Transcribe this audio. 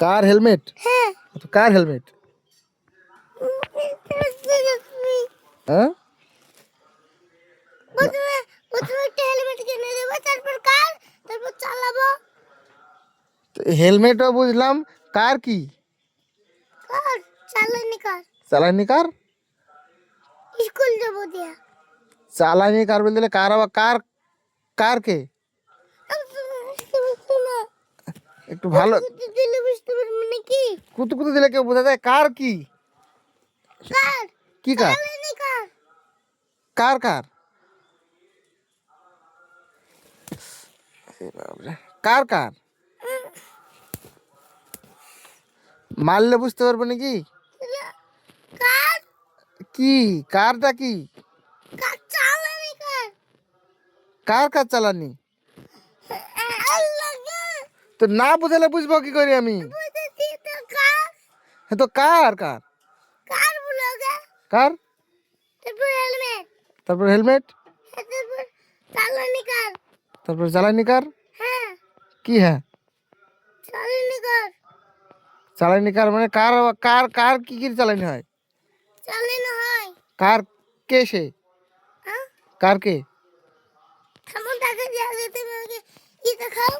কার helmet? হ্যাঁ তো কার helmet? হ্যাঁ না, প্রথমে প্রথমে একটা হেলমেট কিনে দেবো, তারপর কার, তারপর চালাবো। হেলমেটও বুঝলাম, কার কি? কার চালানি কার, চালানি কার? স্কুল যাবো দিয়া। চালানি কার বলতে কার আবার কার? কার কে? তুমি শোনো, একটু ভালো কুতকুতি দিলে বুঝতে পারবে নাকি? কুতু কুতু দিলে কেউ বোঝা যায় কার কি? কার কি কার? চালানি কার। কার কার? এ বাবারে, কার কার? মারলে বুঝতে পারবো নাকি? কার কি কারটা কি? কার চালানি কার। কার কার চালানি? আল্লাহ গো, তো না বুঝালে বুঝবো কি করি আমি? বুঝেছি তো। কার হ্যাঁ তো কার কার? কার বলো গে। কার? তারপর হেলমেট, তারপর হেলমেট, তারপর চালানি কার। তারপর জ্বালানি কার? হ্যাঁ কি হ্যাঁ? চালানি কার, চালানি কার মানে কার? কার কার কি কি চালানি হয়? চালানো হয়। কার? কে সে? হ্যাঁ কার কে? থামো, টাকা দিয়ে আগে তুমি আমাকে ই দেখাও।